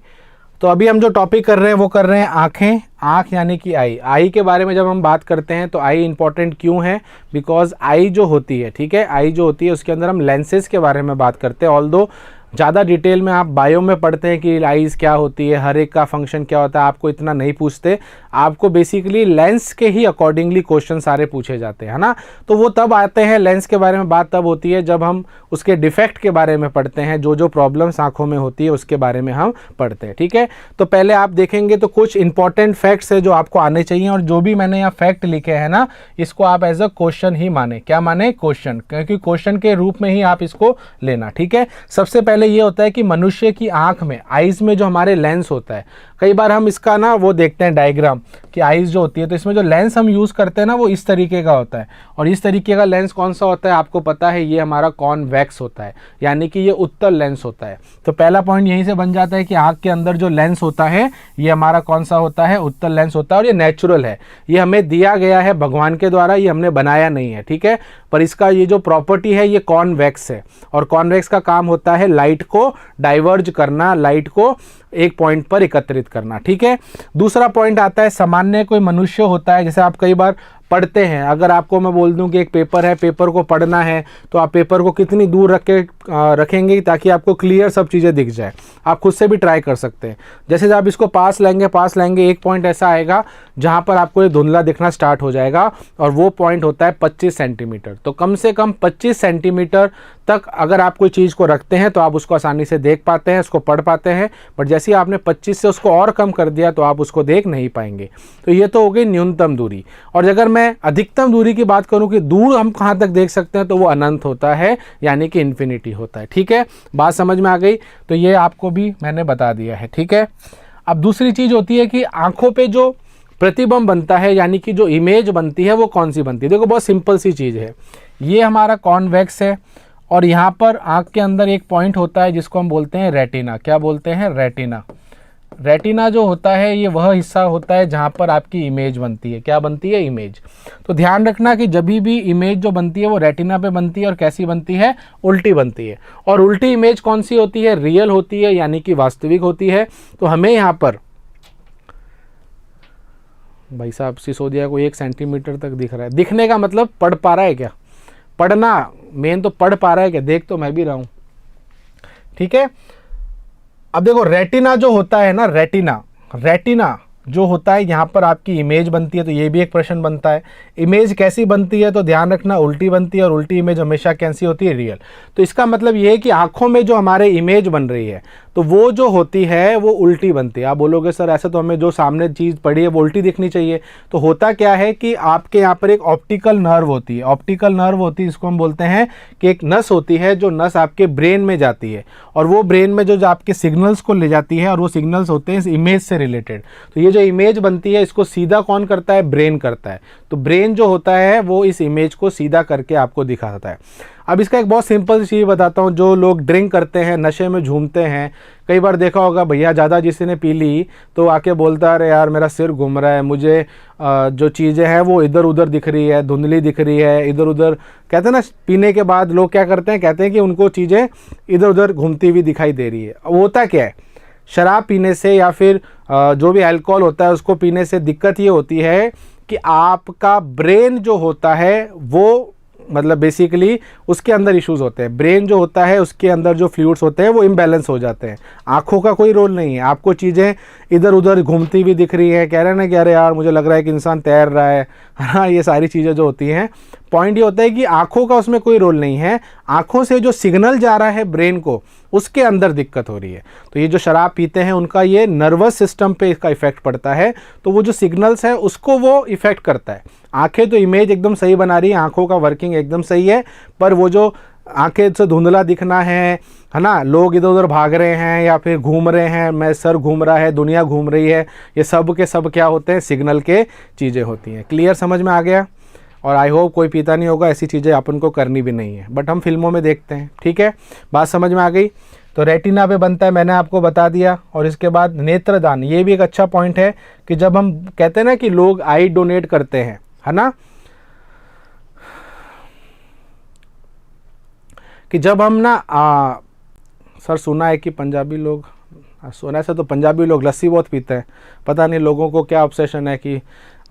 तो अभी हम जो टॉपिक कर रहे हैं वो कर रहे हैं आँखें। आँख यानी कि आई। आई के बारे में जब हम बात करते हैं तो आई इंपॉर्टेंट क्यों है? बिकॉज आई जो होती है, ठीक है, आई जो होती है उसके अंदर हम लेंसेज के बारे में बात करते हैं। ऑल्दो ज़्यादा डिटेल में आप बायो में पढ़ते हैं कि आइज़ क्या होती है, हर एक का फंक्शन क्या होता है, आपको इतना नहीं पूछते। आपको बेसिकली लेंस के ही अकॉर्डिंगली क्वेश्चन सारे पूछे जाते हैं, है ना। तो वो तब आते हैं, लेंस के बारे में बात तब होती है जब हम उसके डिफेक्ट के बारे में पढ़ते हैं, जो प्रॉब्लम्स आँखों में होती है उसके बारे में हम पढ़ते हैं। ठीक है, तो पहले आप देखेंगे तो कुछ इंपॉर्टेंट फैक्ट्स है जो आपको आने चाहिए, और जो भी मैंने यहाँ फैक्ट लिखे हैं ना, इसको आप एज अ क्वेश्चन ही माने। क्या माने? क्वेश्चन, क्योंकि क्वेश्चन के रूप में ही आप इसको लेना। ठीक है, सबसे पहले ये होता है कि मनुष्य की आंख में, आइज में जो हमारे लेंस होता है, कई बार हम इसका ना वो देखते हैं डायग्राम कि आइज़ जो होती है, तो इसमें जो लेंस हम यूज़ करते हैं ना वो इस तरीके का होता है। और इस तरीके का लेंस कौन सा होता है आपको पता है, ये हमारा कॉन्वेक्स होता है, यानी कि ये उत्तल लेंस होता है। तो पहला पॉइंट यहीं से बन जाता है कि आँख के अंदर जो लेंस होता है ये हमारा कौन सा होता है, उत्तल लेंस होता है। और ये नेचुरल है, ये हमें दिया गया है भगवान के द्वारा, ये हमने बनाया नहीं है, ठीक है। पर इसका ये जो प्रॉपर्टी है ये कॉन्वेक्स है, और कॉन्वेक्स का काम होता है लाइट को डाइवर्ज करना, लाइट को एक पॉइंट पर एकत्रित करना, ठीक है। दूसरा पॉइंट आता है सामान्य कोई मनुष्य होता है, जैसे आप कई बार पढ़ते हैं, अगर आपको मैं बोल दूं कि एक पेपर है, पेपर को पढ़ना है, तो आप पेपर को कितनी दूर रखेंगे ताकि आपको क्लियर सब चीज़ें दिख जाए। आप खुद से भी ट्राई कर सकते हैं। जैसे आप इसको पास लेंगे, एक पॉइंट ऐसा आएगा जहां पर आपको ये धुंधला दिखना स्टार्ट हो जाएगा, और वो पॉइंट होता है 25 सेंटीमीटर। तो कम से कम 25 सेंटीमीटर तक अगर आप कोई चीज़ को रखते हैं तो आप उसको आसानी से देख पाते हैं, उसको पढ़ पाते हैं। बट जैसे ही आपने 25 से उसको और कम कर दिया तो आप उसको देख नहीं पाएंगे। तो ये तो हो गई न्यूनतम दूरी। और अगर मैं अधिकतम दूरी की बात करूं कि दूर हम कहां तक देख सकते हैं, तो वो अनंत होता है, यानी कि इन्फिनिटी होता है, ठीक है। बात समझ में आ गई? तो ये आपको भी मैंने बता दिया है, ठीक है। अब दूसरी चीज होती है कि आंखों पे जो प्रतिबिंब बनता है, यानी कि जो इमेज बनती है वो कौन सी बनती है। देखो बहुत सिंपल सी चीज है, ये हमारा कॉन्वेक्स है, और यहाँ पर आंख के अंदर एक पॉइंट होता है जिसको हम बोलते हैं रेटिना। क्या बोलते हैं? रेटिना। रेटिना जो होता है ये वह हिस्सा होता है जहाँ पर आपकी इमेज बनती है। क्या बनती है? इमेज। तो ध्यान रखना कि जब भी इमेज जो बनती है वो रेटिना पे बनती है, और कैसी बनती है? उल्टी बनती है। और उल्टी इमेज कौन सी होती है? रियल होती है, यानी कि वास्तविक होती है। तो हमें यहाँ पर भाई साहब सिसोदिया को 1 सेंटीमीटर तक दिख रहा है। दिखने का मतलब पढ़ पा रहा है क्या? पढ़ना मेन तो पढ़ पा रहा है क्या? देख तो मैं भी रहा हूं, ठीक है। अब देखो रेटिना जो होता है ना, रेटिना जो होता है, यहाँ पर आपकी इमेज बनती है। तो ये भी एक प्रश्न बनता है, इमेज कैसी बनती है? तो ध्यान रखना उल्टी बनती है, और उल्टी इमेज हमेशा कैसी होती है? रियल। तो इसका मतलब ये है कि आंखों में जो हमारे इमेज बन रही है तो वो जो होती है वो उल्टी बनती है। आप बोलोगे सर ऐसा तो हमें जो सामने चीज़ पड़ी है वो उल्टी दिखनी चाहिए। तो होता क्या है कि आपके यहाँ पर एक ऑप्टिकल नर्व होती है, ऑप्टिकल नर्व होती है, इसको हम बोलते हैं कि एक नस होती है जो नस आपके ब्रेन में जाती है, और वो ब्रेन में जो आपके सिग्नल्स को ले जाती है, और वो सिग्नल्स होते हैं इस इमेज से रिलेटेड। तो ये जो इमेज बनती है इसको सीधा कौन करता है? ब्रेन करता है। तो ब्रेन जो होता है वो इस इमेज को सीधा करके आपको दिखाता है। अब इसका एक बहुत सिंपल सी चीज़ बताता हूँ। जो लोग ड्रिंक करते हैं, नशे में झूमते हैं, कई बार देखा होगा भैया ज़्यादा जिसी ने पी ली तो आके बोलता है अरे यार मेरा सिर घूम रहा है, मुझे जो चीज़ें हैं वो इधर उधर दिख रही है, धुंधली दिख रही है, इधर उधर। कहते हैं ना पीने के बाद लोग क्या करते हैं, कहते हैं कि उनको चीज़ें इधर उधर घूमती हुई दिखाई दे रही है। अब होता क्या है, शराब पीने से या फिर जो भी अल्कोहल होता है उसको पीने से दिक्कत ये होती है कि आपका ब्रेन जो होता है वो मतलब बेसिकली उसके अंदर इश्यूज होते हैं। ब्रेन जो होता है उसके अंदर जो फ्लूइड्स होते हैं वो इम्बैलेंस हो जाते हैं। आंखों का कोई रोल नहीं है, आपको चीज़ें इधर उधर घूमती हुई दिख रही है, कह रहे हैं ना कि अरे यार मुझे लग रहा है कि इंसान तैर रहा है, हाँ ये सारी चीज़ें जो होती हैं। पॉइंट ये होता है कि आंखों का उसमें कोई रोल नहीं है, आंखों से जो सिग्नल जा रहा है ब्रेन को उसके अंदर दिक्कत हो रही है। तो ये जो शराब पीते हैं उनका ये नर्वस सिस्टम पे इसका इफेक्ट पड़ता है, तो वो जो सिग्नल्स है उसको वो इफेक्ट करता है। आंखें तो इमेज एकदम सही बना रही है, आंखों का वर्किंग एकदम सही है, पर वो जो आंखें से धुंधला दिखना है ना, लोग इधर उधर भाग रहे हैं या फिर घूम रहे हैं, मैं सर घूम रहा है, दुनिया घूम रही है, ये सब के सब क्या होते हैं? सिग्नल के चीज़ें होती हैं। क्लियर समझ में आ गया? और आई होप कोई पीता नहीं होगा, ऐसी चीज़ें अपन को करनी भी नहीं है, बट हम फिल्मों में देखते हैं, ठीक है। बात समझ में आ गई? तो रेटिना पे बनता है, मैंने आपको बता दिया। और इसके बाद नेत्रदान, ये भी एक अच्छा पॉइंट है कि जब हम कहते हैं ना कि लोग आई डोनेट करते हैं, है ना, कि जब हम ना सर सुना है कि पंजाबी लोग, सुना है तो पंजाबी लोग लस्सी बहुत पीते हैं। पता नहीं लोगों को क्या ऑब्सेशन है कि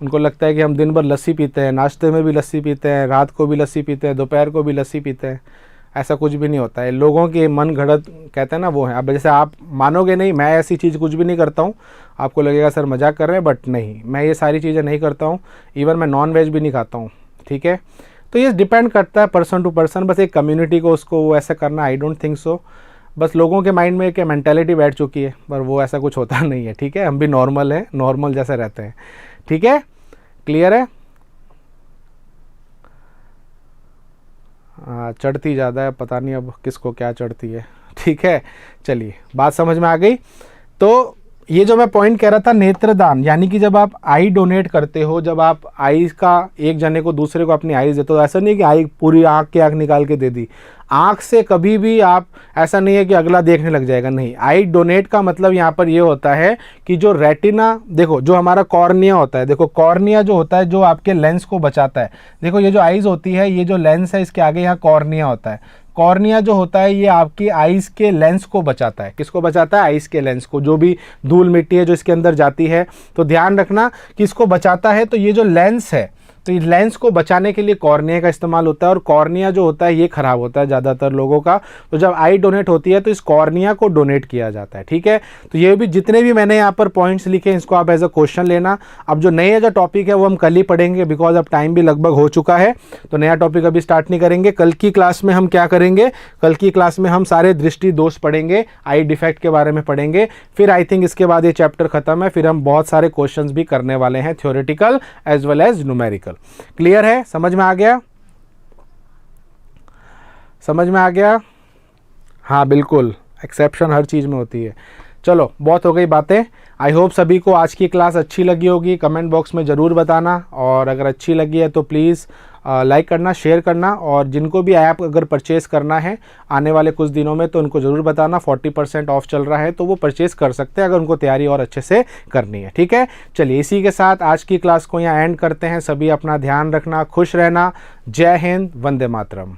उनको लगता है कि हम दिन भर लस्सी पीते हैं, नाश्ते में भी लस्सी पीते हैं, रात को भी लस्सी पीते हैं, दोपहर को भी लस्सी पीते हैं। ऐसा कुछ भी नहीं होता है, लोगों के मन घड़त कहते हैं ना वो है। अब जैसे आप मानोगे नहीं, मैं ऐसी चीज़ कुछ भी नहीं करता हूँ, आपको लगेगा सर मजाक कर रहे हैं, बट नहीं, मैं ये सारी चीज़ें नहीं करता हूँ। इवन मैं नॉन वेज भी नहीं खाता हूँ, ठीक है। तो ये डिपेंड करता है पर्सन टू पर्सन, बस एक कम्युनिटी को उसको वो ऐसा करना, आई डोंट थिंक सो। बस लोगों के माइंड में एक मेंटालिटी बैठ चुकी है, पर वो ऐसा कुछ होता नहीं है, ठीक है। हम भी नॉर्मल हैं, नॉर्मल जैसे रहते हैं, ठीक है। क्लियर है? चढ़ती ज़्यादा है, पता नहीं अब किसको क्या चढ़ती है, ठीक है। चलिए बात समझ में आ गई। तो ये जो मैं पॉइंट कह रहा था नेत्रदान, यानी कि जब आप आई डोनेट करते हो, जब आप आई का एक जने को दूसरे को अपनी आई देते हो, ऐसा नहीं कि आई पूरी आँख की आँख निकाल के दे दी, आँख से कभी भी आप, ऐसा नहीं है कि अगला देखने लग जाएगा, नहीं। आई डोनेट का मतलब यहाँ पर ये होता है कि जो रेटिना, देखो जो हमारा कॉर्निया होता है, देखो कॉर्निया जो होता है जो आपके लेंस को बचाता है, देखो ये जो आईज होती है, ये जो लेंस है इसके आगे यहाँ कॉर्निया होता है। कॉर्निया जो होता है ये आपकी आइज़ के लेंस को बचाता है। किसको बचाता है? आइज़ के लेंस को। जो भी धूल मिट्टी है जो इसके अंदर जाती है, तो ध्यान रखना कि इसको बचाता है। तो ये जो लेंस है, तो ये लेंस को बचाने के लिए कॉर्निया का इस्तेमाल होता है। और कॉर्निया जो होता है ये ख़राब होता है ज़्यादातर लोगों का, तो जब आई डोनेट होती है तो इस कॉर्निया को डोनेट किया जाता है। ठीक है, तो ये भी जितने भी मैंने यहाँ पर पॉइंट्स लिखे हैं इसको आप एज अ क्वेश्चन लेना। अब जो नए जो टॉपिक है वो हम कल ही पढ़ेंगे, बिकॉज अब टाइम भी लगभग हो चुका है, तो नया टॉपिक अभी स्टार्ट नहीं करेंगे। कल की क्लास में हम क्या करेंगे, कल की क्लास में हम सारे दृष्टि दोष पढ़ेंगे, आई डिफेक्ट के बारे में पढ़ेंगे। फिर आई थिंक इसके बाद ये चैप्टर खत्म है, फिर हम बहुत सारे क्वेश्चंस भी करने वाले हैं, theoretical as well as numerical. Clear है? समझ में आ गया? समझ में आ गया? हाँ बिल्कुल, एक्सेप्शन हर चीज़ में होती है। चलो बहुत हो गई बातें। आई होप सभी को आज की क्लास अच्छी लगी होगी, कमेंट बॉक्स में ज़रूर बताना। और अगर अच्छी लगी है तो प्लीज़ लाइक करना, शेयर करना। और जिनको भी ऐप अगर परचेज़ करना है आने वाले कुछ दिनों में तो उनको ज़रूर बताना, 40% ऑफ चल रहा है तो वो परचेज़ कर सकते हैं अगर उनको तैयारी और अच्छे से करनी है। ठीक है, चलिए इसी के साथ आज की क्लास को यहाँ एंड करते हैं। सभी अपना ध्यान रखना, खुश रहना। जय हिंद, वंदे मातरम।